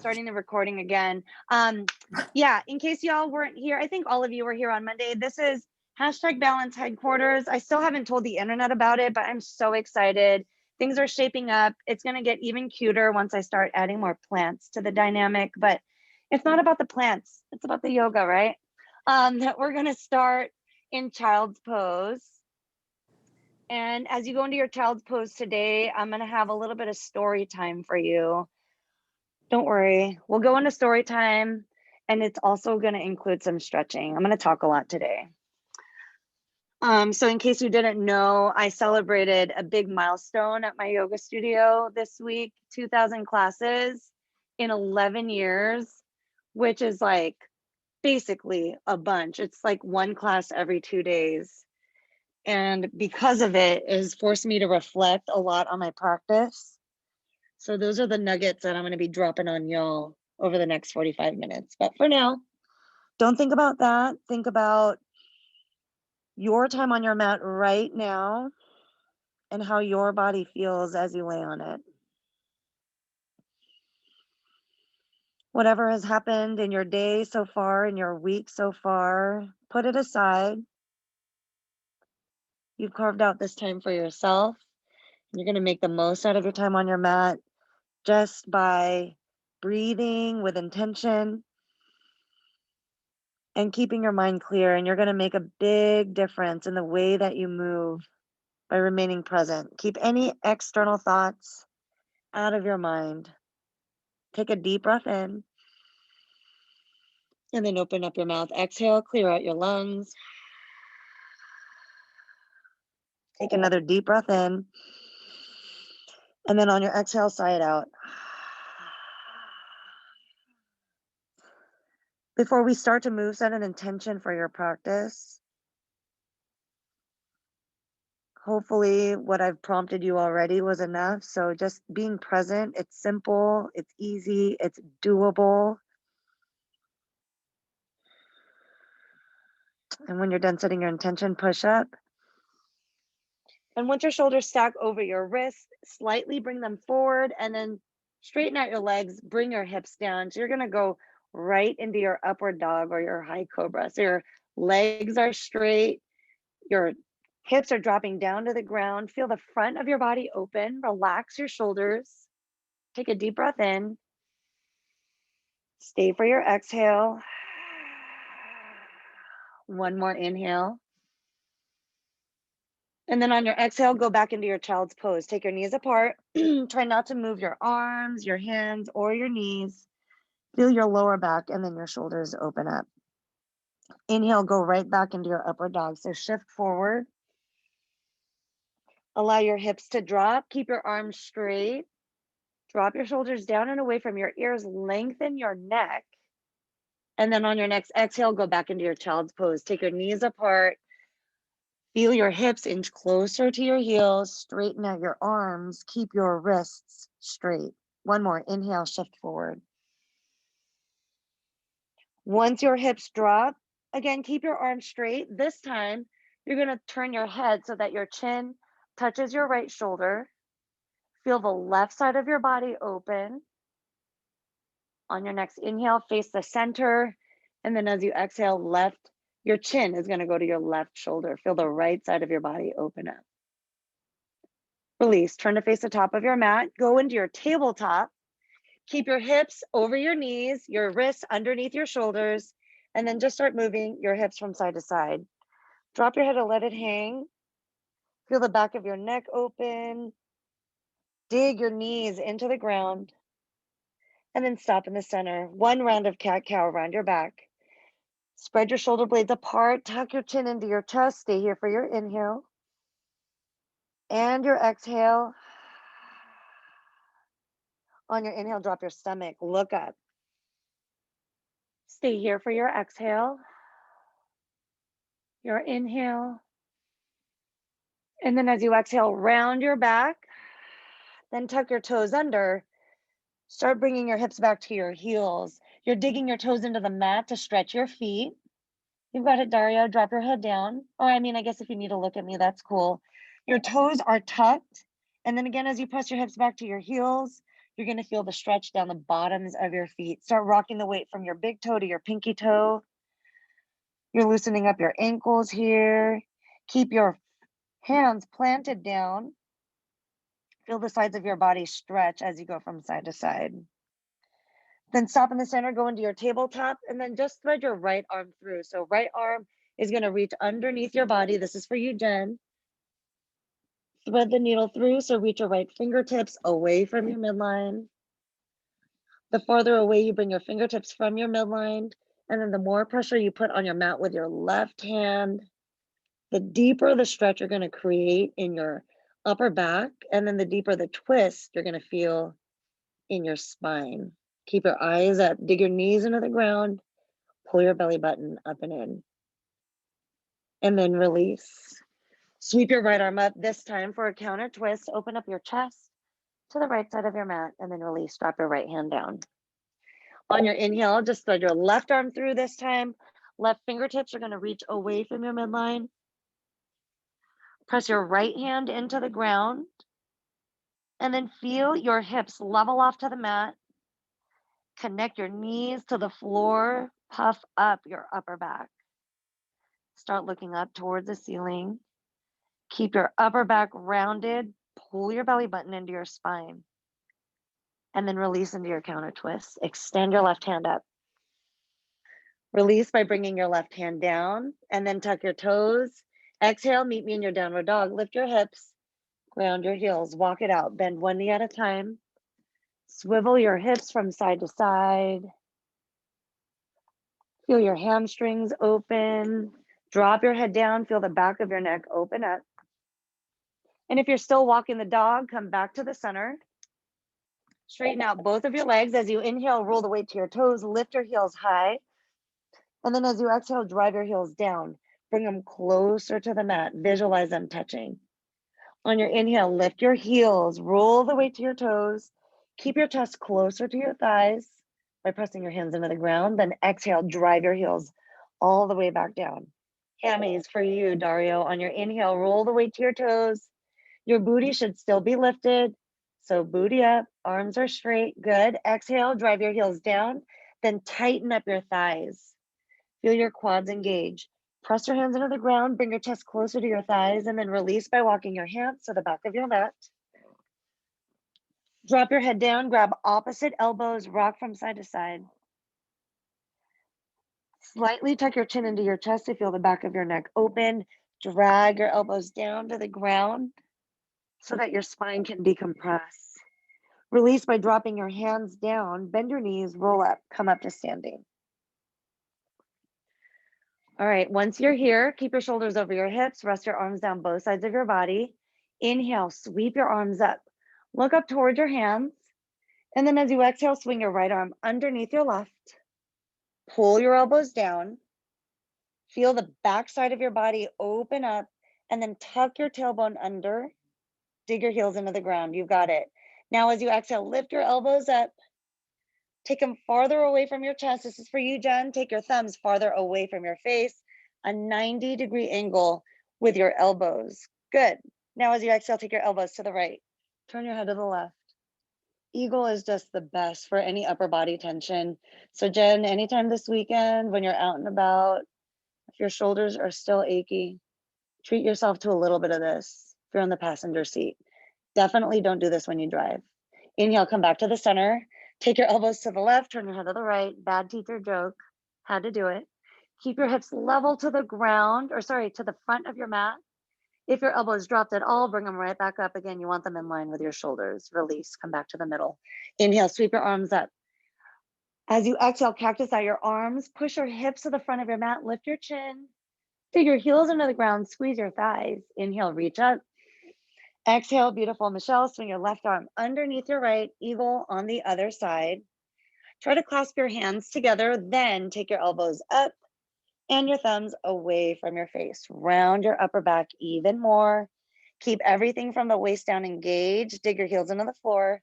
starting the recording again. Yeah, in case y'all weren't here, I think all of you were here on Monday. This is #balance headquarters. I still haven't told the internet about it, but I'm so excited. Things are shaping up. It's going to get even cuter once I start adding more plants to the dynamic, but it's not about the plants. It's about the yoga, right? That we're going to start in child's pose. And as you go into your child's pose today, I'm going to have a little bit of story time for you. Don't worry, we'll go into story time, and it's also going to include some stretching. I'm going to talk a lot today. So in case you didn't know, I celebrated a big milestone at my yoga studio this week, 2,000 classes in 11 years, which is like basically a bunch. It's like one class every 2 days. And because of it has forced me to reflect a lot on my practice. So those are the nuggets that I'm going to be dropping on y'all over the next 45 minutes. But for now, don't think about that. Think about your time on your mat right now and how your body feels as you lay on it. Whatever has happened in your day so far, in your week so far, put it aside. You've carved out this time for yourself. You're going to make the most out of your time on your mat just by breathing with intention and keeping your mind clear. And you're going to make a big difference in the way that you move by remaining present. Keep any external thoughts out of your mind. Take a deep breath in and then open up your mouth. Exhale, clear out your lungs. Take another deep breath in. And then on your exhale, sigh it out. Before we start to move, set an intention for your practice. Hopefully what I've prompted you already was enough. So just being present, it's simple, it's easy, it's doable. And when you're done setting your intention, push up. And once your shoulders stack over your wrists, slightly bring them forward and then straighten out your legs, bring your hips down. So you're going to go right into your upward dog or your high cobra. So your legs are straight, your hips are dropping down to the ground. Feel the front of your body open. Relax your shoulders. Take a deep breath in. Stay for your exhale. One more inhale. And then on your exhale, go back into your child's pose. Take your knees apart. Try not to move your arms, your hands, or your knees. Feel your lower back and then your shoulders open up. Inhale, go right back into your upward dog. So shift forward. Allow your hips to drop. Keep your arms straight. Drop your shoulders down and away from your ears. Lengthen your neck. And then on your next exhale, go back into your child's pose. Take your knees apart. Feel your hips inch closer to your heels. Straighten out your arms. Keep your wrists straight. One more. Inhale, shift forward. Once your hips drop, again, keep your arms straight. This time, you're going to turn your head so that your chin touches your right shoulder. Feel the left side of your body open. On your next inhale, face the center. And then as you exhale, your chin is going to go to your left shoulder. Feel the right side of your body open up. Release. Turn to face the top of your mat. Go into your tabletop. Keep your hips over your knees, your wrists underneath your shoulders, and then just start moving your hips from side to side. Drop your head and let it hang. Feel the back of your neck open. Dig your knees into the ground. And then stop in the center. One round of cat-cow around your back. Spread your shoulder blades apart. Tuck your chin into your chest. Stay here for your inhale. And your exhale. On your inhale, drop your stomach. Look up. Stay here for your exhale. Your inhale. And then as you exhale, round your back. Then tuck your toes under. Start bringing your hips back to your heels. You're digging your toes into the mat to stretch your feet. You've got it, Daria. Drop your head down. Or I guess if you need to look at me, that's cool. Your toes are tucked. And then again, as you press your hips back to your heels, You're going to feel the stretch down the bottoms of your feet. Start rocking the weight from your big toe to your pinky toe. You're loosening up your ankles here. Keep your hands planted down. Feel the sides of your body stretch as you go from side to side. Then stop in the center, go into your tabletop, and then just thread your right arm through. So right arm is going to reach underneath your body. This is for you, Jen. Thread the needle through, so reach your right fingertips away from your midline. The farther away you bring your fingertips from your midline, and then the more pressure you put on your mat with your left hand, the deeper the stretch you're going to create in your upper back, and then the deeper the twist you're going to feel in your spine. Keep your eyes up, dig your knees into the ground, pull your belly button up and in, and then release. Sweep your right arm up, this time for a counter twist. Open up your chest to the right side of your mat, and then release. Drop your right hand down. On your inhale, just thread your left arm through this time. Left fingertips are going to reach away from your midline. Press your right hand into the ground, and then feel your hips level off to the mat. Connect your knees to the floor. Puff up your upper back. Start looking up towards the ceiling. Keep your upper back rounded. Pull your belly button into your spine. And then release into your counter twist. Extend your left hand up. Release by bringing your left hand down, and then tuck your toes. Exhale, meet me in your downward dog. Lift your hips, ground your heels, walk it out. Bend one knee at a time. Swivel your hips from side to side. Feel your hamstrings open. Drop your head down, feel the back of your neck open up. And if you're still walking the dog, come back to the center. Straighten out both of your legs. As you inhale, roll the weight to your toes, lift your heels high. And then as you exhale, drive your heels down. Bring them closer to the mat. Visualize them touching. On your inhale, lift your heels, roll the weight to your toes. Keep your chest closer to your thighs by pressing your hands into the ground. Then exhale, drive your heels all the way back down. Hammies for you, Dario. On your inhale, roll the weight to your toes. Your booty should still be lifted. So booty up, arms are straight. Good. Exhale, drive your heels down. Then tighten up your thighs. Feel your quads engage. Press your hands into the ground, bring your chest closer to your thighs, and then release by walking your hands to the back of your mat. Drop your head down, grab opposite elbows, rock from side to side. Slightly tuck your chin into your chest to feel the back of your neck open. Drag your elbows down to the ground so that your spine can decompress. Release by dropping your hands down, bend your knees, roll up, come up to standing. All right, once you're here, keep your shoulders over your hips, rest your arms down both sides of your body. Inhale, sweep your arms up. Look up toward your hands. And then as you exhale, swing your right arm underneath your left. Pull your elbows down. Feel the back side of your body open up, and then tuck your tailbone under. Dig your heels into the ground. You got it. Now as you exhale, lift your elbows up. Take them farther away from your chest. This is for you, Jen. Take your thumbs farther away from your face. A 90-degree angle with your elbows. Good. Now as you exhale, take your elbows to the right. Turn your head to the left. Eagle is just the best for any upper body tension. So Jen, anytime this weekend when you're out and about, if your shoulders are still achy, treat yourself to a little bit of this if you're on the passenger seat. Definitely don't do this when you drive. Inhale, come back to the center. Take your elbows to the left, turn your head to the right. Bad teacher joke, had to do it. Keep your hips level to the ground, or sorry, to the front of your mat. If your elbows dropped at all, bring them right back up. Again, you want them in line with your shoulders. Release, come back to the middle. Inhale, sweep your arms up. As you exhale, cactus out your arms. Push your hips to the front of your mat. Lift your chin. Dig your heels into the ground. Squeeze your thighs. Inhale, reach up. Exhale, beautiful Michelle. Swing your left arm underneath your right. Eagle on the other side. Try to clasp your hands together. Then take your elbows up and your thumbs away from your face. Round your upper back even more. Keep everything from the waist down engaged. Dig your heels into the floor.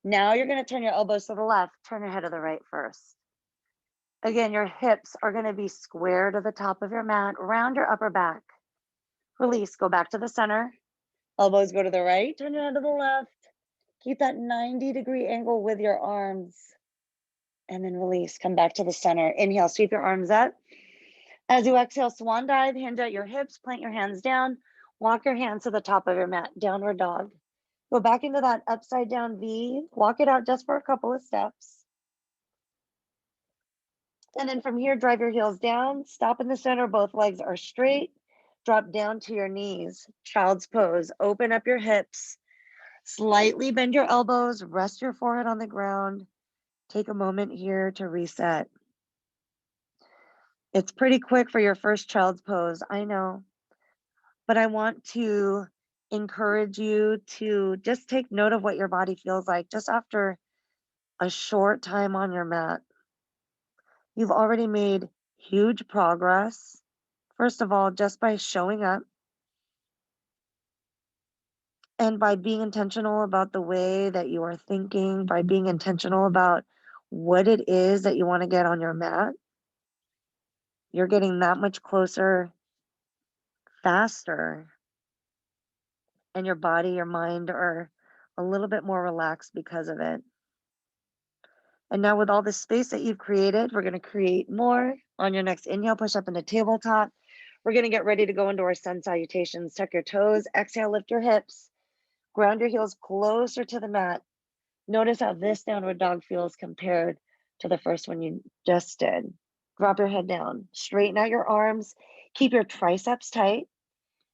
Now you're going to turn your elbows to the left. Turn your head to the right first. Again, your hips are going to be square to the top of your mat. Round your upper back. Release. Go back to the center. Elbows go to the right. Turn your head to the left. Keep that 90-degree angle with your arms. And then release, come back to the center. Inhale, sweep your arms up. As you exhale, swan dive, hinge at your hips, plant your hands down, walk your hands to the top of your mat, downward dog. Go back into that upside down V, walk it out just for a couple of steps. And then from here, drive your heels down, stop in the center, both legs are straight, drop down to your knees, child's pose, open up your hips, slightly bend your elbows, rest your forehead on the ground. Take a moment here to reset. It's pretty quick for your first child's pose, I know, but I want to encourage you to just take note of what your body feels like just after a short time on your mat. You've already made huge progress. First of all, just by showing up and by being intentional about the way that you are thinking, by being intentional about what it is that you want to get on your mat, you're getting that much closer faster. And your body, your mind are a little bit more relaxed because of it. And now with all the space that you've created, we're going to create more. On your next inhale, push up into tabletop. We're going to get ready to go into our sun salutations. Tuck your toes, exhale, lift your hips, ground your heels closer to the mat. Notice how this downward dog feels compared to the first one you just did. Drop your head down, straighten out your arms, keep your triceps tight.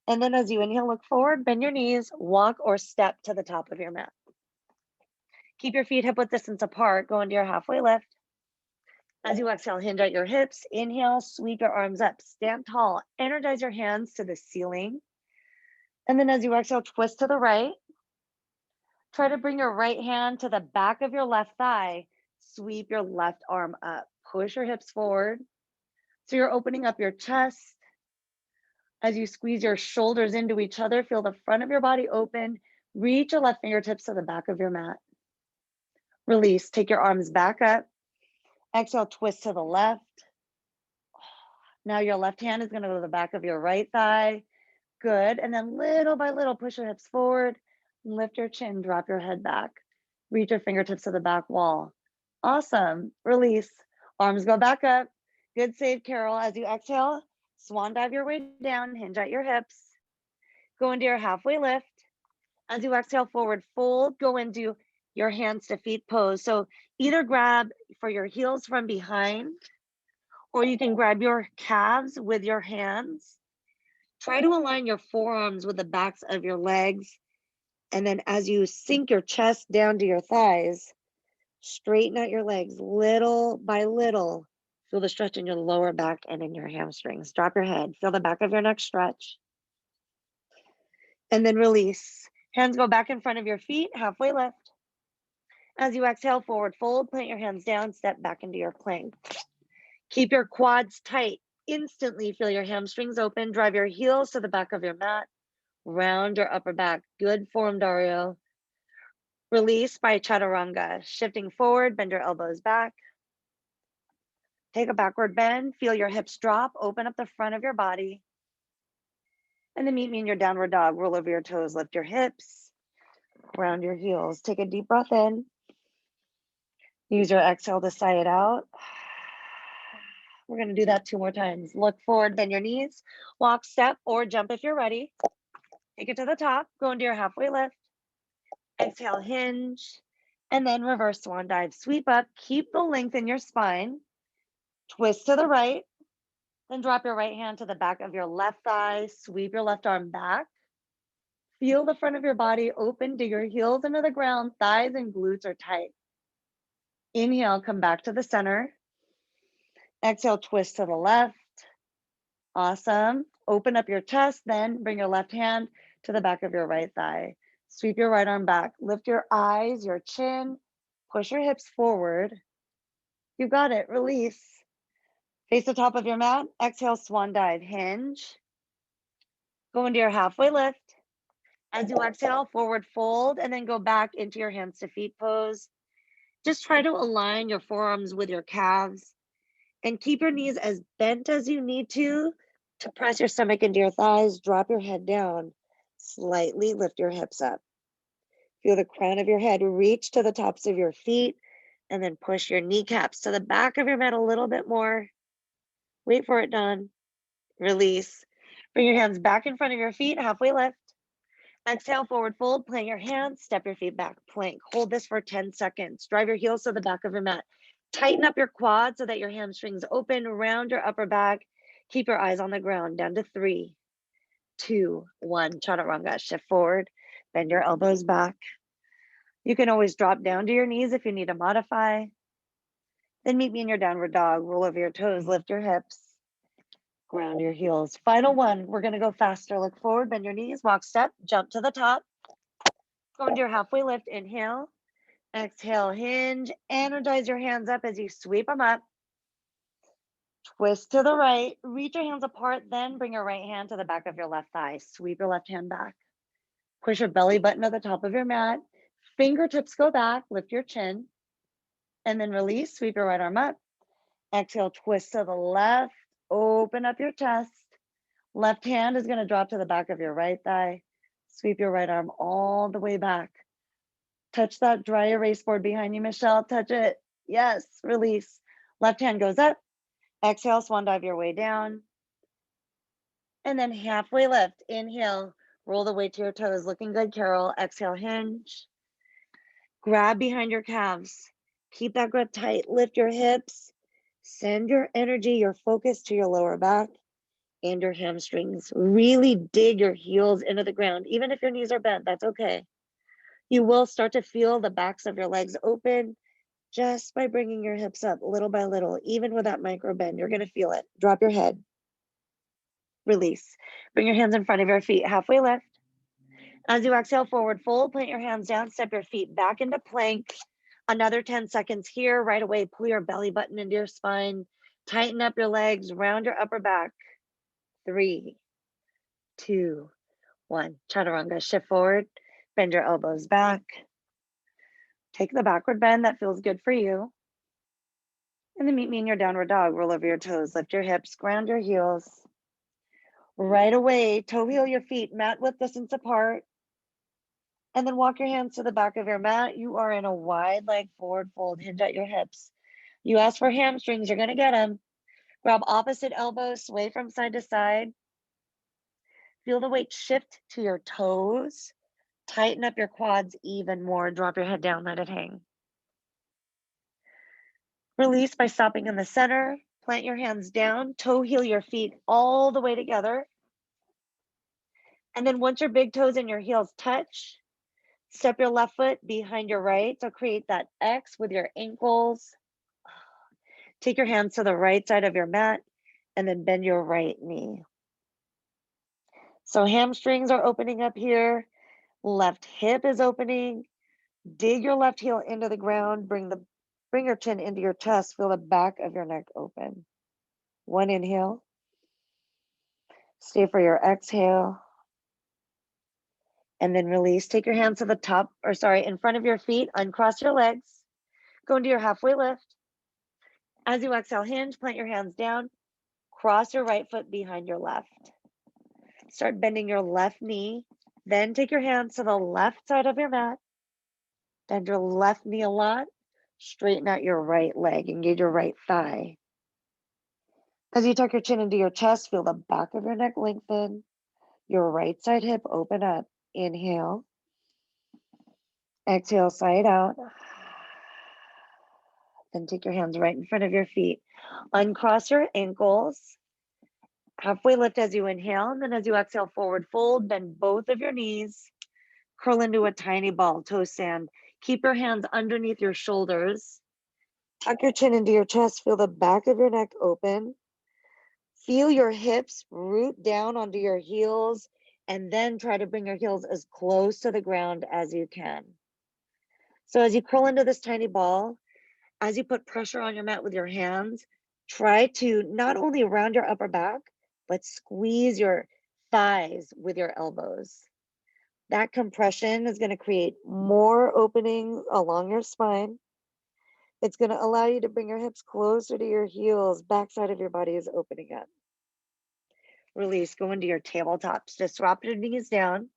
And then as you inhale, look forward, bend your knees, walk or step to the top of your mat. Keep your feet hip width distance apart, go into your halfway lift. As you exhale, hinge at your hips, inhale, sweep your arms up, stand tall, energize your hands to the ceiling. And then as you exhale, twist to the right. Try to bring your right hand to the back of your left thigh, sweep your left arm up, push your hips forward. So you're opening up your chest. As you squeeze your shoulders into each other, feel the front of your body open, reach your left fingertips to the back of your mat. Release, take your arms back up. Exhale, twist to the left. Now your left hand is going to go to the back of your right thigh. Good. And then little by little, push your hips forward, lift your chin, drop your head back. Reach your fingertips to the back wall. Awesome. Release. Arms go back up. Good save, Carol. As you exhale, swan dive your way down, hinge at your hips. Go into your halfway lift. As you exhale, forward fold, go into your hands to feet pose. So either grab for your heels from behind, or you can grab your calves with your hands. Try to align your forearms with the backs of your legs. And then as you sink your chest down to your thighs, straighten out your legs little by little. Feel the stretch in your lower back and in your hamstrings. Drop your head. Feel the back of your neck stretch. And then release. Hands go back in front of your feet, halfway lift. As you exhale, forward fold, plant your hands down, step back into your plank. Keep your quads tight. Instantly feel your hamstrings open. Drive your heels to the back of your mat. Round your upper back. Good form, Dario. Release by chaturanga. Shifting forward, bend your elbows back. Take a backward bend. Feel your hips drop. Open up the front of your body. And then meet me in your downward dog. Roll over your toes, lift your hips. Round your heels. Take a deep breath in. Use your exhale to sigh it out. We're going to do that 2 more times. Look forward, bend your knees, walk, step, or jump if you're ready. Take it to the top, go into your halfway lift. Exhale, hinge, and then reverse swan dive. Sweep up, keep the length in your spine. Twist to the right, then drop your right hand to the back of your left thigh. Sweep your left arm back. Feel the front of your body open, dig your heels into the ground, thighs and glutes are tight. Inhale, come back to the center. Exhale, twist to the left. Awesome. Open up your chest, then bring your left hand to the back of your right thigh. Sweep your right arm back. Lift your eyes, your chin. Push your hips forward. You got it. Release. Face the top of your mat. Exhale, swan dive. Hinge. Go into your halfway lift. As you exhale, forward fold, and then go back into your hands to feet pose. Just try to align your forearms with your calves and keep your knees as bent as you need to press your stomach into your thighs. Drop your head down. Slightly lift your hips up. Feel the crown of your head reach to the tops of your feet, and then push your kneecaps to the back of your mat a little bit more. Wait for it, Dawn. Release. Bring your hands back in front of your feet, halfway lift. Exhale, forward fold, plant your hands, step your feet back, plank. Hold this for 10 seconds. Drive your heels to the back of your mat. Tighten up your quads so that your hamstrings open, round your upper back. Keep your eyes on the ground, down to 3, 2, 1. Chaturanga, shift forward, bend your elbows back. You can always drop down to your knees if you need to modify. Then meet me in your downward dog. Roll over your toes, lift your hips, ground your heels. Final one, we're gonna go faster. Look forward, bend your knees, walk step, jump to the top. Go into your halfway lift, inhale. Exhale, hinge, energize your hands up as you sweep them up. Twist to the right, reach your hands apart, then bring your right hand to the back of your left thigh. Sweep your left hand back. Push your belly button to the top of your mat. Fingertips go back, lift your chin, and then release, sweep your right arm up. Exhale, twist to the left, open up your chest. Left hand is gonna drop to the back of your right thigh. Sweep your right arm all the way back. Touch that dry erase board behind you, Michelle. Touch it. Yes, release. Left hand goes up. Exhale, swan dive your way down. And then halfway lift. Inhale, roll the weight to your toes. Looking good, Carol. Exhale, hinge. Grab behind your calves. Keep that grip tight. Lift your hips. Send your energy, your focus to your lower back and your hamstrings. Really dig your heels into the ground. Even if your knees are bent, that's okay. You will start to feel the backs of your legs open just by bringing your hips up little by little. Even with that micro bend, you're going to feel it. Drop your head. Release. Bring your hands in front of your feet, halfway lift. As you exhale, forward fold, plant your hands down, step your feet back into plank. Another 10 seconds here. Right away, pull your belly button into your spine. Tighten up your legs, round your upper back. 3, 2, 1. Chaturanga, shift forward, bend your elbows back. Take the backward bend that feels good for you. And then meet me in your downward dog. Roll over your toes, lift your hips, ground your heels. Right away, toe heel your feet, mat width distance apart. And then walk your hands to the back of your mat. You are in a wide leg forward fold, hinge at your hips. You ask for hamstrings, you're gonna get them. Grab opposite elbows, sway from side to side. Feel the weight shift to your toes. Tighten up your quads even more. Drop your head down, let it hang. Release by stopping in the center. Plant your hands down, toe heel your feet all the way together. And then once your big toes and your heels touch, step your left foot behind your right. So create that X with your ankles. Take your hands to the right side of your mat and then bend your right knee. So hamstrings are opening up here. Left hip is opening. Dig your left heel into the ground. Bring your chin into your chest. Feel the back of your neck open. One inhale. Stay for your exhale. And then release. Take your hands to the top, in front of your feet. Uncross your legs. Go into your halfway lift. As you exhale, hinge, plant your hands down. Cross your right foot behind your left. Start bending your left knee. Then take your hands to the left side of your mat. Bend your left knee a lot. Straighten out your right leg. Engage your right thigh. As you tuck your chin into your chest, feel the back of your neck lengthen. Your right side hip open up. Inhale. Exhale, side out. Then take your hands right in front of your feet. Uncross your ankles. Halfway lift as you inhale, and then as you exhale, forward fold, bend both of your knees. Curl into a tiny ball, toe stand. Keep your hands underneath your shoulders. Tuck your chin into your chest. Feel the back of your neck open. Feel your hips root down onto your heels, and then try to bring your heels as close to the ground as you can. So as you curl into this tiny ball, as you put pressure on your mat with your hands, try to not only round your upper back, but squeeze your thighs with your elbows. That compression is going to create more openings along your spine. It's going to allow you to bring your hips closer to your heels. Backside of your body is opening up. Release, go into your tabletops. Just drop your knees down.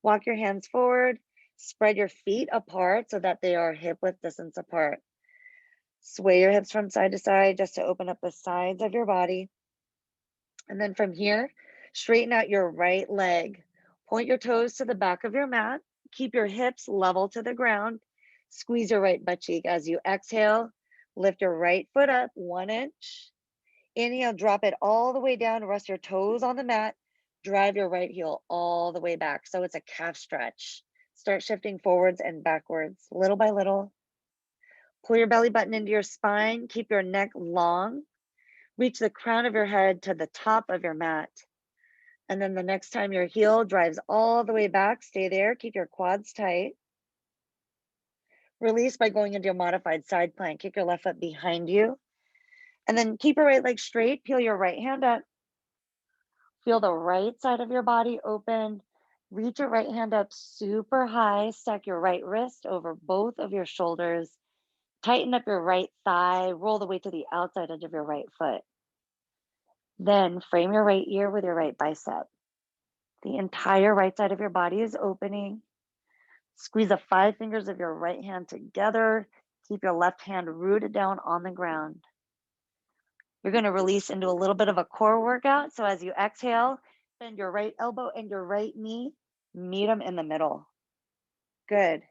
Walk your hands forward. Spread your feet apart so that they are hip width distance apart. Sway your hips from side to side just to open up the sides of your body. And then from here, straighten out your right leg. Point your toes to the back of your mat. Keep your hips level to the ground. Squeeze your right butt cheek as you exhale. Lift your right foot up 1 inch. Inhale, drop it all the way down. Rest your toes on the mat. Drive your right heel all the way back. So it's a calf stretch. Start shifting forwards and backwards, little by little. Pull your belly button into your spine. Keep your neck long. Reach the crown of your head to the top of your mat. And then the next time your heel drives all the way back, stay there. Keep your quads tight. Release by going into your modified side plank. Kick your left foot behind you. And then keep your right leg straight. Peel your right hand up. Feel the right side of your body open. Reach your right hand up super high. Stack your right wrist over both of your shoulders. Tighten up your right thigh. Roll the weight to the outside edge of your right foot. Then frame your right ear with your right bicep. The entire right side of your body is opening. Squeeze the 5 fingers of your right hand together. Keep your left hand rooted down on the ground. You're going to release into a little bit of a core workout. So as you exhale, bend your right elbow and your right knee, meet them in the middle. Good.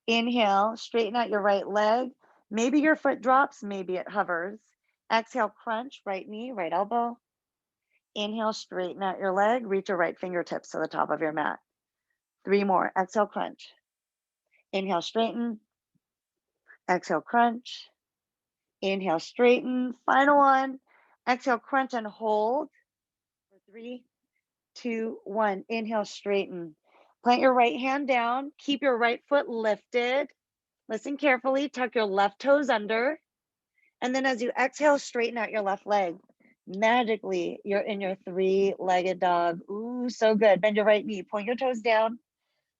Inhale, straighten out your right leg. Maybe your foot drops, maybe it hovers. Exhale, crunch, right knee, right elbow. Inhale, straighten out your leg. Reach your right fingertips to the top of your mat. 3 more. Exhale, crunch. Inhale, straighten. Exhale, crunch. Inhale, straighten. Final one. Exhale, crunch and hold. 3, 2, 1. Inhale, straighten. Plant your right hand down. Keep your right foot lifted. Listen carefully. Tuck your left toes under. And then as you exhale, straighten out your left leg. Magically, you're in your 3-legged dog. Ooh, so good. Bend your right knee. Point your toes down.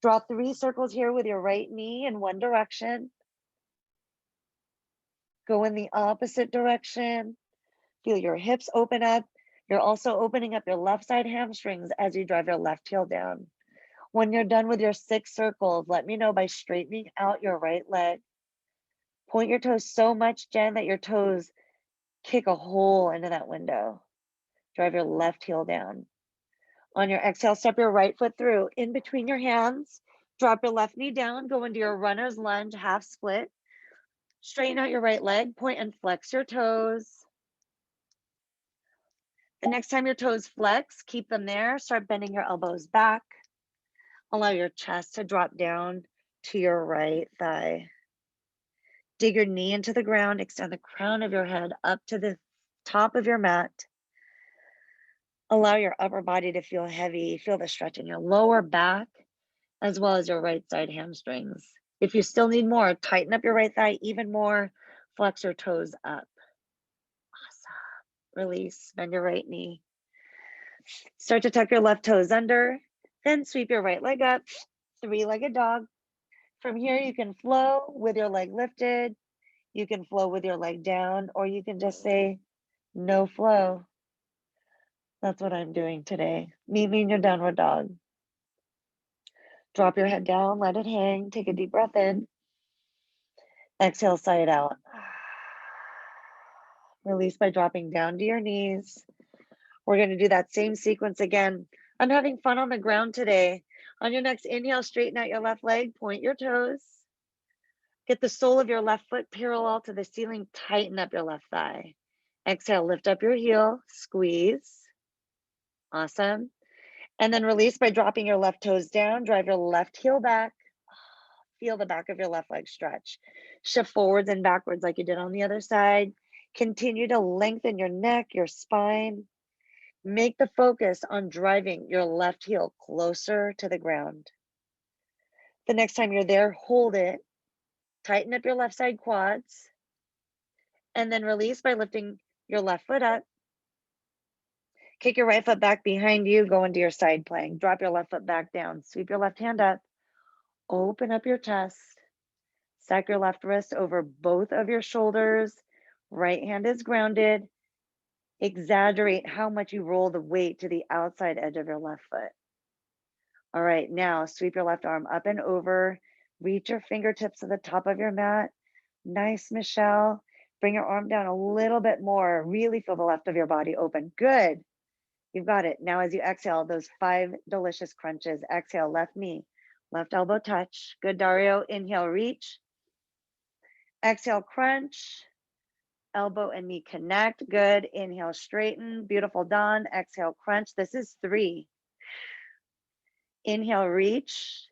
Draw 3 circles here with your right knee in one direction. Go in the opposite direction. Feel your hips open up. You're also opening up your left side hamstrings as you drive your left heel down. When you're done with your 6 circles, let me know by straightening out your right leg. Point your toes so much, Jen, that your toes kick a hole into that window. Drive your left heel down. On your exhale, step your right foot through. In between your hands, drop your left knee down, go into your runner's lunge, half split. Straighten out your right leg, point and flex your toes. The next time your toes flex, keep them there. Start bending your elbows back. Allow your chest to drop down to your right thigh. Dig your knee into the ground, extend the crown of your head up to the top of your mat. Allow your upper body to feel heavy. Feel the stretch in your lower back, as well as your right side hamstrings. If you still need more, tighten up your right thigh even more. Flex your toes up. Awesome. Release, bend your right knee. Start to tuck your left toes under, then sweep your right leg up, 3-legged dog. From here, you can flow with your leg lifted. You can flow with your leg down, or you can just say, no flow. That's what I'm doing today. Meet me in your downward dog. Drop your head down, let it hang. Take a deep breath in. Exhale, sigh it out. Release by dropping down to your knees. We're going to do that same sequence again. I'm having fun on the ground today. On your next inhale, straighten out your left leg, point your toes. Get the sole of your left foot parallel to the ceiling, tighten up your left thigh. Exhale, lift up your heel, squeeze. Awesome. And then release by dropping your left toes down, drive your left heel back. Feel the back of your left leg stretch. Shift forwards and backwards like you did on the other side. Continue to lengthen your neck, your spine. Make the focus on driving your left heel closer to the ground. The next time you're there, hold it. Tighten up your left side quads. And then release by lifting your left foot up. Kick your right foot back behind you. Go into your side plank. Drop your left foot back down. Sweep your left hand up. Open up your chest. Stack your left wrist over both of your shoulders. Right hand is grounded. Exaggerate how much you roll the weight to the outside edge of your left foot. All right, now sweep your left arm up and over. Reach your fingertips to the top of your mat. Nice, Michelle. Bring your arm down a little bit more. Really feel the left of your body open. Good. You've got it. Now, as you exhale, those 5 delicious crunches. Exhale, left knee, left elbow touch. Good, Dario. Inhale, reach. Exhale, crunch. Elbow and knee connect. Good. Inhale, straighten. Beautiful, Dawn. Exhale, crunch. This is 3. Inhale, reach.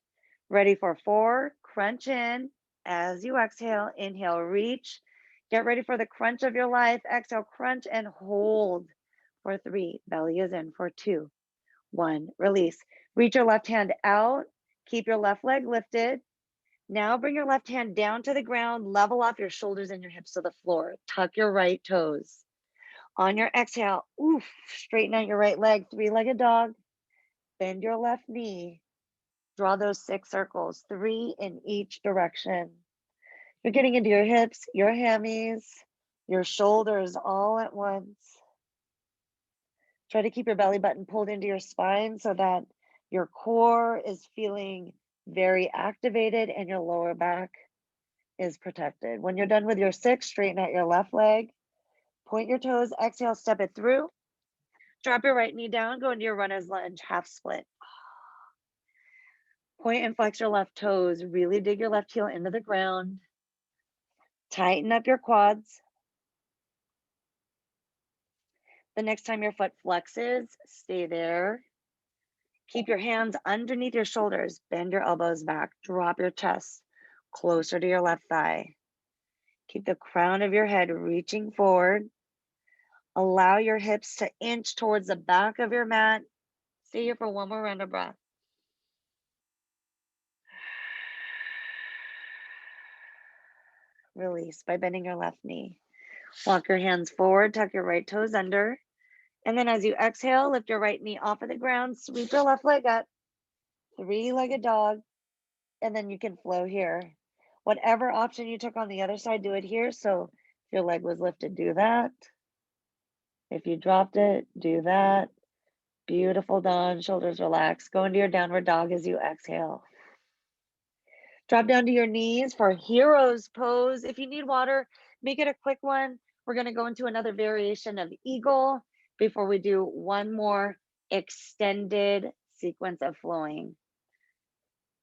Ready for 4. Crunch in. As you exhale, inhale, reach. Get ready for the crunch of your life. Exhale, crunch and hold for 3. Belly is in for 2, 1. Release. Reach your left hand out. Keep your left leg lifted. Now bring your left hand down to the ground. Level off your shoulders and your hips to the floor. Tuck your right toes. On your exhale, oof, straighten out your right leg. 3-legged dog. Bend your left knee. Draw those 6 circles, 3 in each direction. You're getting into your hips, your hammies, your shoulders all at once. Try to keep your belly button pulled into your spine so that your core is feeling very activated and your lower back is protected. When you're done with your 6, straighten out your left leg. Point your toes, exhale, step it through. Drop your right knee down, go into your runner's lunge, half split. Point and flex your left toes. Really dig your left heel into the ground. Tighten up your quads. The next time your foot flexes, stay there. Keep your hands underneath your shoulders. Bend your elbows back. Drop your chest closer to your left thigh. Keep the crown of your head reaching forward. Allow your hips to inch towards the back of your mat. Stay here for one more round of breath. Release by bending your left knee. Walk your hands forward, tuck your right toes under. And then as you exhale, lift your right knee off of the ground, sweep your left leg up, 3-legged dog, and then you can flow here. Whatever option you took on the other side, do it here. So if your leg was lifted, do that. If you dropped it, do that. Beautiful, Dawn. Shoulders relaxed. Go into your downward dog as you exhale. Drop down to your knees for hero's pose. If you need water, make it a quick one. We're going to go into another variation of eagle before we do one more extended sequence of flowing.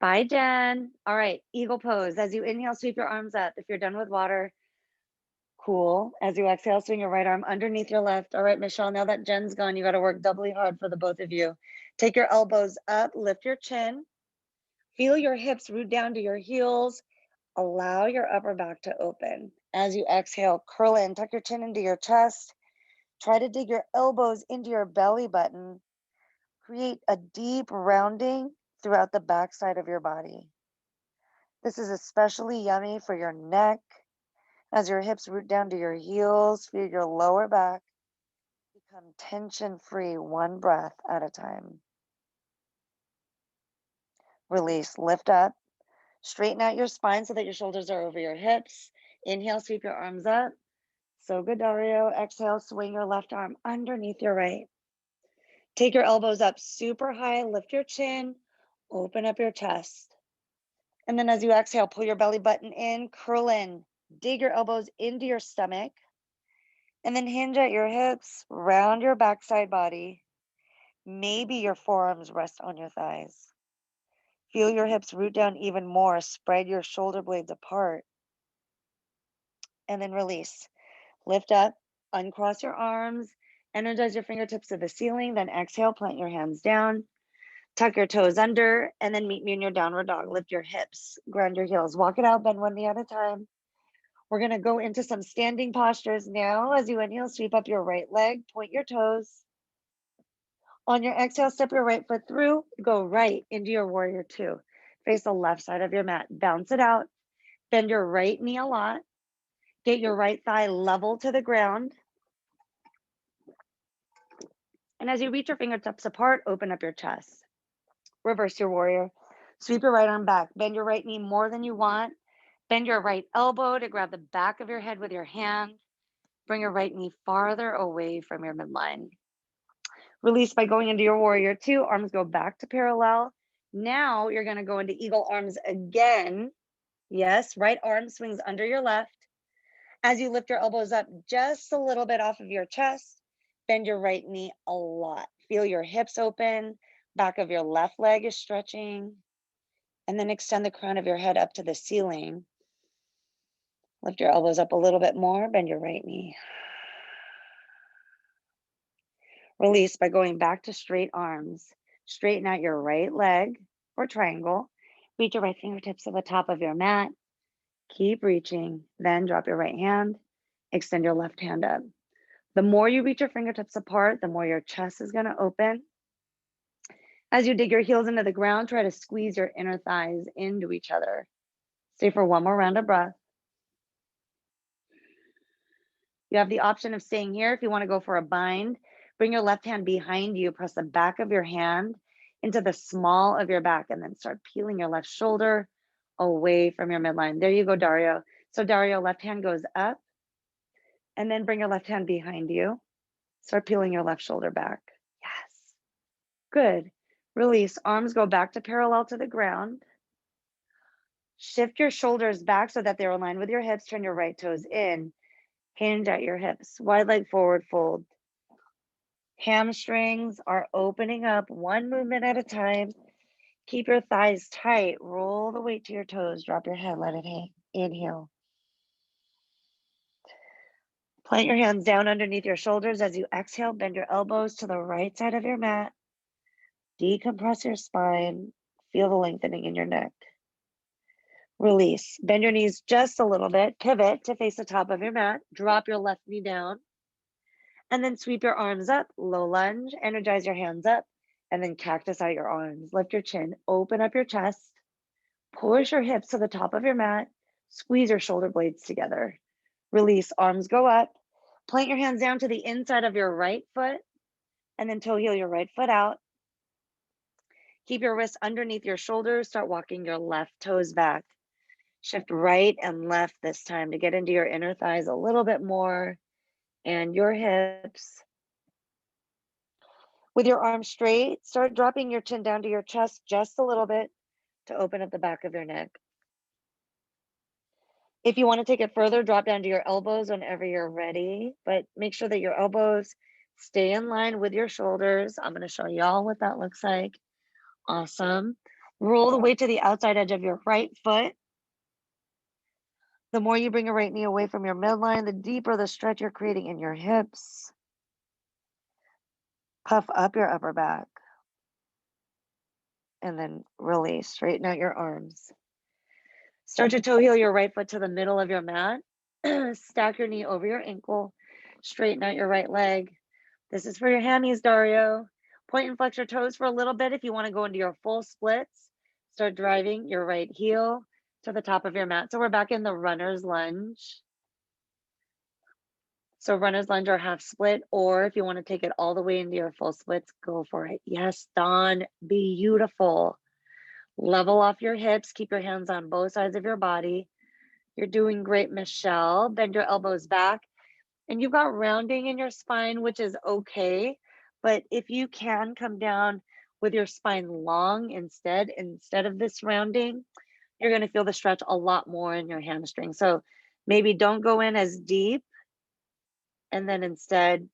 Bye, Jen. All right, eagle pose. As you inhale, sweep your arms up. If you're done with water, cool. As you exhale, swing your right arm underneath your left. All right, Michelle, now that Jen's gone, you got to work doubly hard for the both of you. Take your elbows up, lift your chin. Feel your hips root down to your heels. Allow your upper back to open. As you exhale, curl in, tuck your chin into your chest. Try to dig your elbows into your belly button. Create a deep rounding throughout the backside of your body. This is especially yummy for your neck. As your hips root down to your heels, feel your lower back become tension-free, one breath at a time. Release, lift up. Straighten out your spine so that your shoulders are over your hips. Inhale, sweep your arms up. So good, Dario. Exhale, swing your left arm underneath your right. Take your elbows up super high, lift your chin, open up your chest. And then as you exhale, pull your belly button in, curl in, dig your elbows into your stomach, and then hinge at your hips, round your backside body. Maybe your forearms rest on your thighs. Feel your hips root down even more. Spread your shoulder blades apart. And then release. Lift up, uncross your arms, energize your fingertips to the ceiling, then exhale, plant your hands down, tuck your toes under, and then meet me in your downward dog. Lift your hips, ground your heels, walk it out, bend one knee at a time. We're gonna go into some standing postures now. As you inhale, sweep up your right leg, point your toes. On your exhale, step your right foot through, go right into your warrior 2. Face the left side of your mat, bounce it out, bend your right knee a lot, get your right thigh level to the ground. And as you reach your fingertips apart, open up your chest. Reverse your warrior. Sweep your right arm back, bend your right knee more than you want, bend your right elbow to grab the back of your head with your hand, bring your right knee farther away from your midline. Release by going into your warrior 2, arms go back to parallel. Now you're gonna go into eagle arms again. Yes, right arm swings under your left. As you lift your elbows up just a little bit off of your chest, bend your right knee a lot. Feel your hips open, back of your left leg is stretching, and then extend the crown of your head up to the ceiling. Lift your elbows up a little bit more, bend your right knee. Release by going back to straight arms. Straighten out your right leg or triangle. Reach your right fingertips to the top of your mat. Keep reaching, then drop your right hand. Extend your left hand up. The more you reach your fingertips apart, the more your chest is going to open. As you dig your heels into the ground, try to squeeze your inner thighs into each other. Stay for one more round of breath. You have the option of staying here if you want to go for a bind. Bring your left hand behind you, press the back of your hand into the small of your back, and then start peeling your left shoulder away from your midline. There you go, Dario. So Dario, left hand goes up, and then bring your left hand behind you. Start peeling your left shoulder back. Yes. Good. Release. Arms go back to parallel to the ground. Shift your shoulders back so that they're aligned with your hips. Turn your right toes in. Hinge at your hips. Wide leg forward fold. Hamstrings are opening up one movement at a time. Keep your thighs tight. Roll the weight to your toes. Drop your head. Let it hang. Inhale. Plant your hands down underneath your shoulders as you exhale. Bend your elbows to the right side of your mat. Decompress your spine. Feel the lengthening in your neck. Release. Bend your knees just a little bit. Pivot to face the top of your mat. Drop your left knee down. And then sweep your arms up. Low lunge. Energize your hands up. And then cactus out your arms. Lift your chin. Open up your chest. Push your hips to the top of your mat. Squeeze your shoulder blades together. Release. Arms go up. Plant your hands down to the inside of your right foot. And then toe heel your right foot out. Keep your wrists underneath your shoulders. Start walking your left toes back. Shift right and left this time to get into your inner thighs a little bit more and your hips. With your arms straight, start dropping your chin down to your chest just a little bit to open up the back of your neck. If you want to take it further, drop down to your elbows whenever you're ready, but make sure that your elbows stay in line with your shoulders. I'm going to show y'all what that looks like. Awesome. Roll the weight to the outside edge of your right foot. The more you bring your right knee away from your midline, the deeper the stretch you're creating in your hips. Puff up your upper back. And then release. Straighten out your arms. Start to toe heel your right foot to the middle of your mat. Stack your knee over your ankle. Straighten out your right leg. This is for your hammies, Dario. Point and flex your toes for a little bit if you want to go into your full splits. Start driving your right heel to the top of your mat. So we're back in the runner's lunge. So runner's lunge or half split, or if you want to take it all the way into your full splits, go for it. Yes, Dawn, beautiful. Level off your hips. Keep your hands on both sides of your body. You're doing great, Michelle. Bend your elbows back. And you've got rounding in your spine, which is okay. But if you can come down with your spine long instead of this rounding, you're going to feel the stretch a lot more in your hamstring. So maybe don't go in as deep, and then instead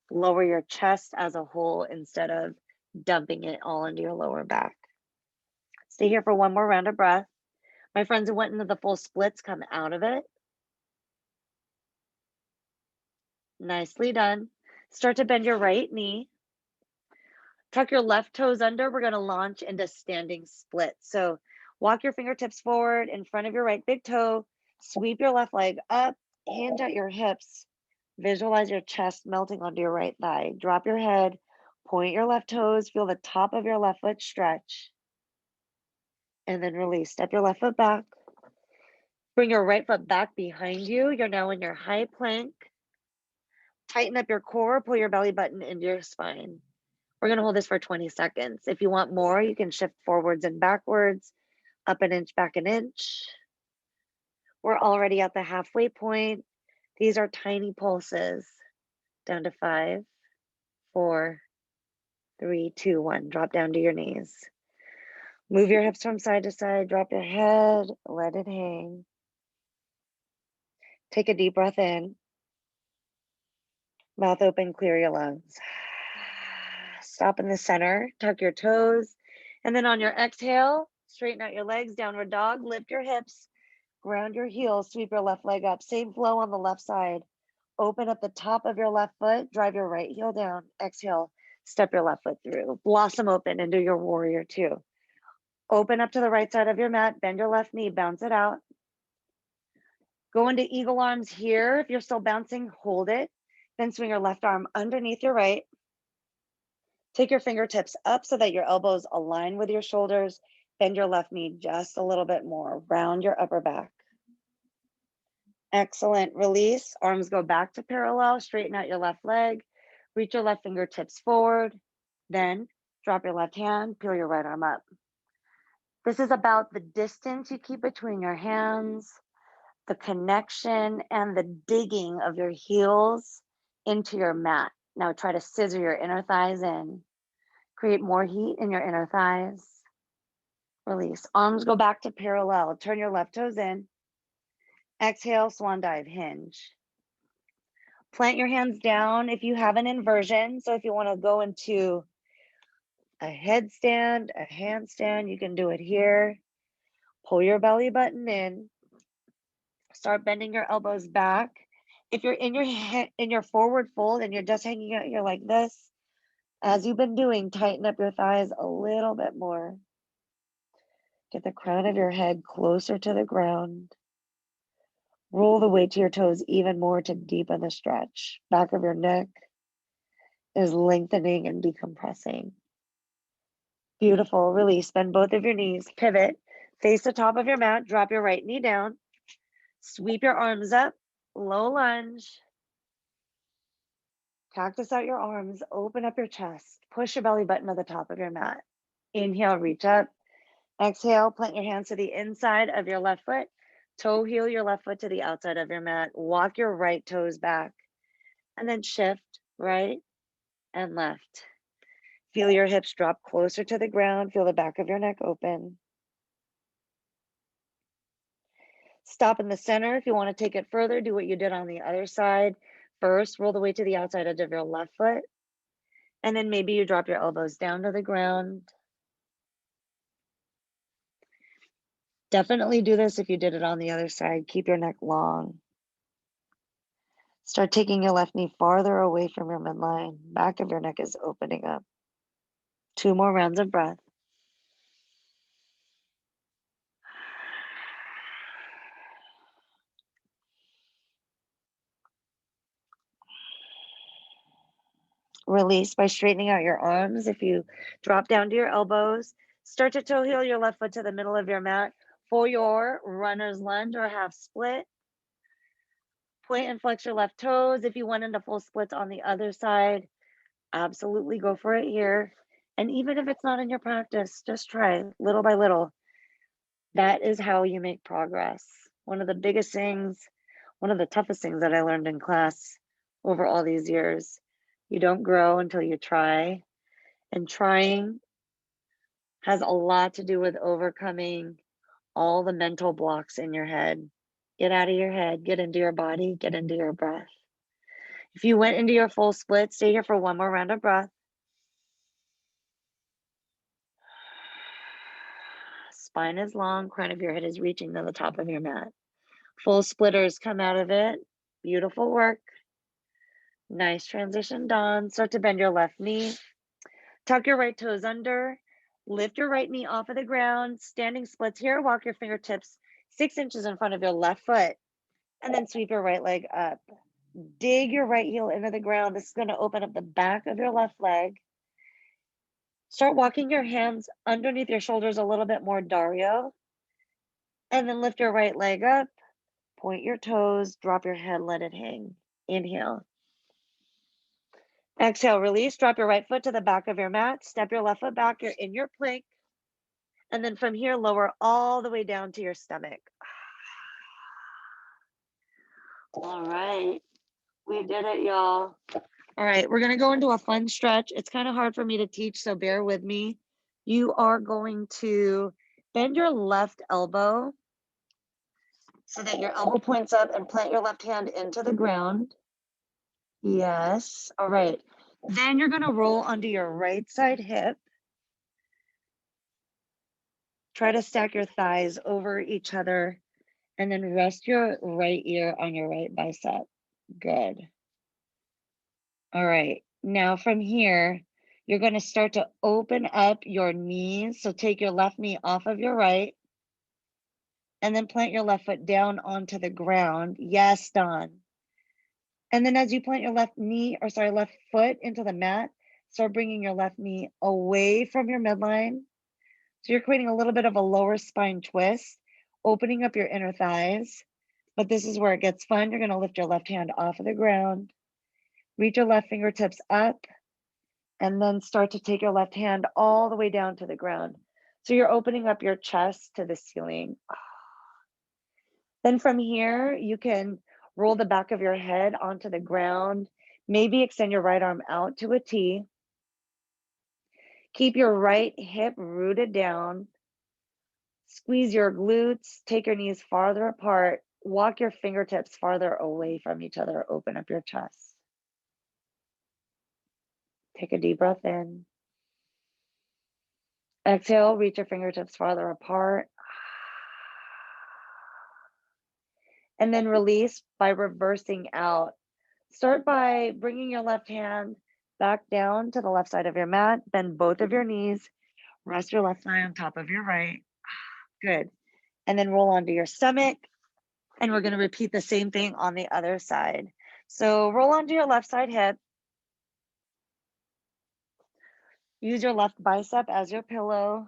lower your chest as a whole instead of dumping it all into your lower back. Stay here for one more round of breath. My friends who went into the full splits, come out of it. Nicely done. Start to bend your right knee. Tuck your left toes under. We're going to launch into standing split. So walk your fingertips forward in front of your right big toe. Sweep your left leg up. Hinge at your hips. Visualize your chest melting onto your right thigh. Drop your head. Point your left toes. Feel the top of your left foot stretch. And then release. Step your left foot back. Bring your right foot back behind you. You're now in your high plank. Tighten up your core. Pull your belly button into your spine. We're going to hold this for 20 seconds. If you want more, you can shift forwards and backwards, up an inch, back an inch. We're already at the halfway point. These are tiny pulses. Down to 5, 4, 3, 2, 1. Drop down to your knees. Move your hips from side to side, drop your head, let it hang. Take a deep breath in, mouth open, clear your lungs. Stop in the center, tuck your toes, and then on your exhale, straighten out your legs, downward dog, lift your hips, ground your heels, sweep your left leg up. Same flow on the left side. Open up the top of your left foot, drive your right heel down. Exhale, step your left foot through. Blossom open and do your warrior two. Open up to the right side of your mat, bend your left knee, bounce it out. Go into eagle arms here. If you're still bouncing, hold it. Then swing your left arm underneath your right. Take your fingertips up so that your elbows align with your shoulders. Bend your left knee just a little bit more. Round your upper back. Excellent. Release. Arms go back to parallel. Straighten out your left leg. Reach your left fingertips forward. Then drop your left hand. Peel your right arm up. This is about the distance you keep between your hands, the connection, and the digging of your heels into your mat. Now try to scissor your inner thighs in. Create more heat in your inner thighs. Release. Arms go back to parallel. Turn your left toes in. Exhale, swan dive, hinge. Plant your hands down if you have an inversion. So if you want to go into a headstand, a handstand, you can do it here. Pull your belly button in. Start bending your elbows back. If you're in your forward fold and you're just hanging out here like this, as you've been doing, tighten up your thighs a little bit more. Get the crown of your head closer to the ground. Roll the weight to your toes even more to deepen the stretch. Back of your neck is lengthening and decompressing. Beautiful. Release. Bend both of your knees. Pivot. Face the top of your mat. Drop your right knee down. Sweep your arms up. Low lunge. Cactus out your arms. Open up your chest. Push your belly button to the top of your mat. Inhale, reach up. Exhale, plant your hands to the inside of your left foot. Toe heel your left foot to the outside of your mat. Walk your right toes back. And then shift right and left. Feel your hips drop closer to the ground. Feel the back of your neck open. Stop in the center. If you want to take it further, do what you did on the other side. First, roll the weight to the outside edge of your left foot. And then maybe you drop your elbows down to the ground. Definitely do this if you did it on the other side. Keep your neck long. Start taking your left knee farther away from your midline. Back of your neck is opening up. 2 more rounds of breath. Release by straightening out your arms. If you drop down to your elbows, start to toe heel your left foot to the middle of your mat for your runner's lunge or half split. Point and flex your left toes. If you went into full splits on the other side, absolutely go for it here. And even if it's not in your practice, just try little by little. That is how you make progress. One of the biggest things, one of the toughest things that I learned in class over all these years, you don't grow until you try. And trying has a lot to do with overcoming all the mental blocks in your head. Get out of your head, get into your body, get into your breath. If you went into your full split, stay here for 1 more round of breath. Spine is long, crown of your head is reaching to the top of your mat. Full splitters come out of it. Beautiful work. Nice transition, Dawn. Start to bend your left knee. Tuck your right toes under. Lift your right knee off of the ground. Standing splits here. Walk your fingertips 6 inches in front of your left foot. And then sweep your right leg up. Dig your right heel into the ground. This is going to open up the back of your left leg. Start walking your hands underneath your shoulders a little bit more, Dario. And then lift your right leg up. Point your toes. Drop your head. Let it hang. Inhale. Exhale, release. Drop your right foot to the back of your mat. Step your left foot back. You're in your plank. And then from here, lower all the way down to your stomach. All right. We did it, y'all. All right. We're going to go into a fun stretch. It's kind of hard for me to teach, so bear with me. You are going to bend your left elbow so that your elbow points up and plant your left hand into the ground. Yes. All right. Then you're going to roll onto your right side hip. Try to stack your thighs over each other and then rest your right ear on your right bicep. Good. All right. Now from here, you're going to start to open up your knees. So take your left knee off of your right and then plant your left foot down onto the ground. Yes, Don. And then as you plant your left foot into the mat, start bringing your left knee away from your midline. So you're creating a little bit of a lower spine twist, opening up your inner thighs. But this is where it gets fun. You're going to lift your left hand off of the ground, reach your left fingertips up, and then start to take your left hand all the way down to the ground. So you're opening up your chest to the ceiling. Then from here, you can roll the back of your head onto the ground. Maybe extend your right arm out to a T. Keep your right hip rooted down. Squeeze your glutes, take your knees farther apart, walk your fingertips farther away from each other, open up your chest. Take a deep breath in. Exhale, reach your fingertips farther apart. And then release by reversing out. Start by bringing your left hand back down to the left side of your mat, bend both of your knees, rest your left thigh on top of your right. Good. And then roll onto your stomach. And we're going to repeat the same thing on the other side. So roll onto your left side hip. Use your left bicep as your pillow.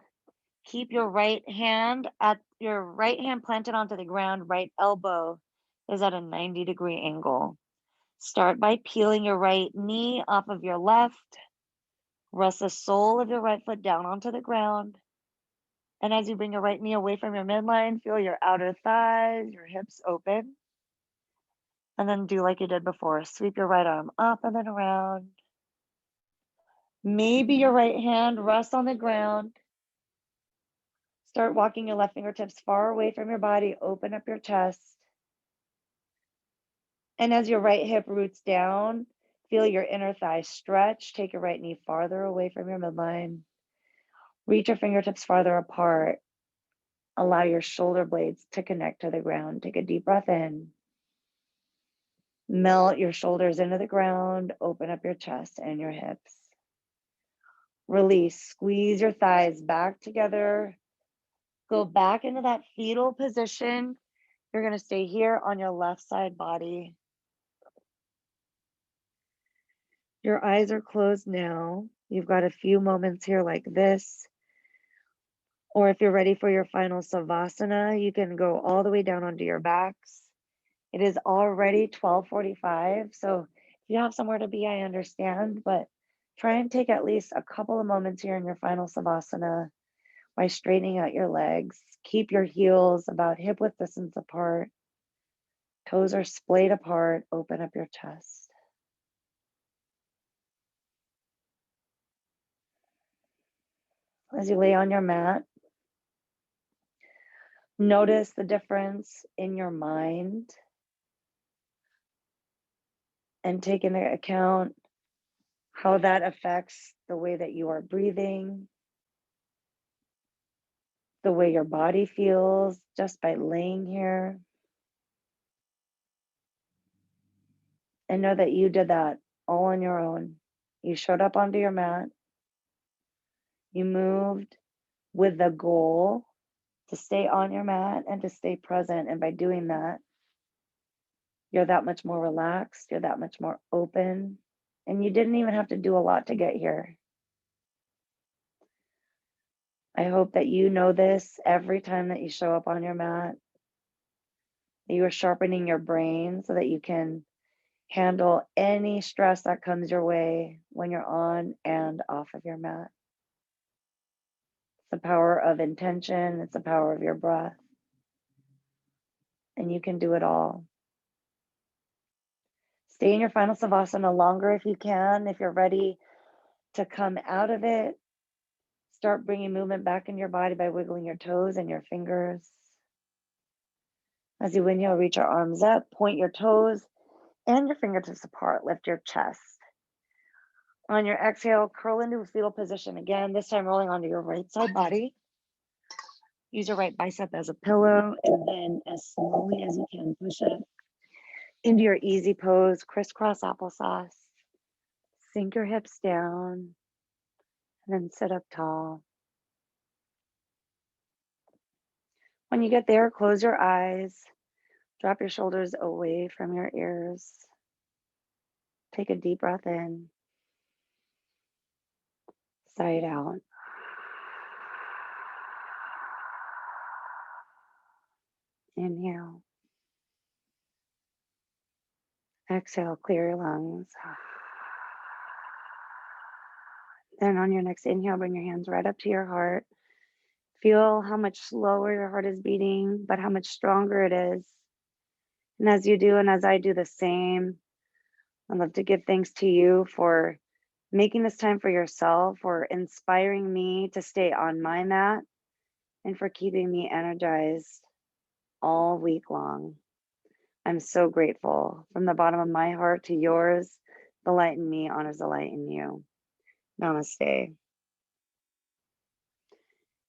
Keep your right hand planted onto the ground. Right elbow is at a 90-degree angle. Start by peeling your right knee off of your left. Rest the sole of your right foot down onto the ground. And as you bring your right knee away from your midline, feel your outer thighs, your hips open. And then do like you did before. Sweep your right arm up and then around. Maybe your right hand rests on the ground. Start walking your left fingertips far away from your body. Open up your chest. And as your right hip roots down, feel your inner thigh stretch. Take your right knee farther away from your midline. Reach your fingertips farther apart. Allow your shoulder blades to connect to the ground. Take a deep breath in. Melt your shoulders into the ground. Open up your chest and your hips. Release. Squeeze your thighs back together. Go back into that fetal position. You're going to stay here on your left side body. Your eyes are closed now. You've got a few moments here like this. Or if you're ready for your final Savasana, you can go all the way down onto your backs. It is already 12:45, so if you have somewhere to be, I understand, but try and take at least a couple of moments here in your final Savasana by straightening out your legs. Keep your heels about hip width distance apart. Toes are splayed apart. Open up your chest. As you lay on your mat, notice the difference in your mind and take into account how that affects the way that you are breathing, the way your body feels just by laying here. And know that you did that all on your own. You showed up onto your mat. You moved with the goal to stay on your mat and to stay present. And by doing that, you're that much more relaxed. You're that much more open. And you didn't even have to do a lot to get here. I hope that you know this every time that you show up on your mat, that you are sharpening your brain so that you can handle any stress that comes your way when you're on and off of your mat. It's the power of intention. It's the power of your breath. And you can do it all. Stay in your final Savasana longer if you can. If you're ready to come out of it, Start bringing movement back in your body by wiggling your toes and your fingers. As you inhale, reach your arms up, point your toes and your fingertips apart, lift your chest. On your exhale, curl into a fetal position again, this time rolling onto your right side body. Use your right bicep as a pillow, and then as slowly as you can, push up into your easy pose, crisscross applesauce. Sink your hips down, and then sit up tall. When you get there, close your eyes, drop your shoulders away from your ears. Take a deep breath in, sigh it out. Inhale. Exhale, clear your lungs. Then on your next inhale, bring your hands right up to your heart. Feel how much slower your heart is beating, but how much stronger it is. And as you do, and as I do the same, I'd love to give thanks to you for making this time for yourself, for inspiring me to stay on my mat, and for keeping me energized all week long. I'm so grateful. From the bottom of my heart to yours, the light in me honors the light in you. Namaste.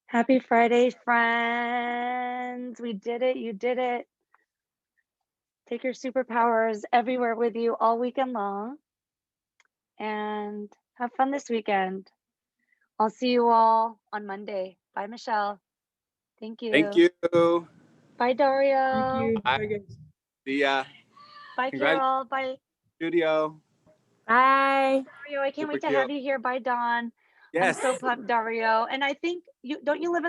Happy Friday, friends. We did it. You did it. Take your superpowers everywhere with you all weekend long. And have fun this weekend. I'll see you all on Monday. Bye, Michelle. Thank you. Thank you. Bye, Dario. Thank you. Bye. Bye, guys. See ya. Bye, Carol. Bye, Studio. Bye. Dario. I can't Super wait to cute. have you here. Bye, Dawn. Yes. I'm so pumped, Dario. And I think don't you live in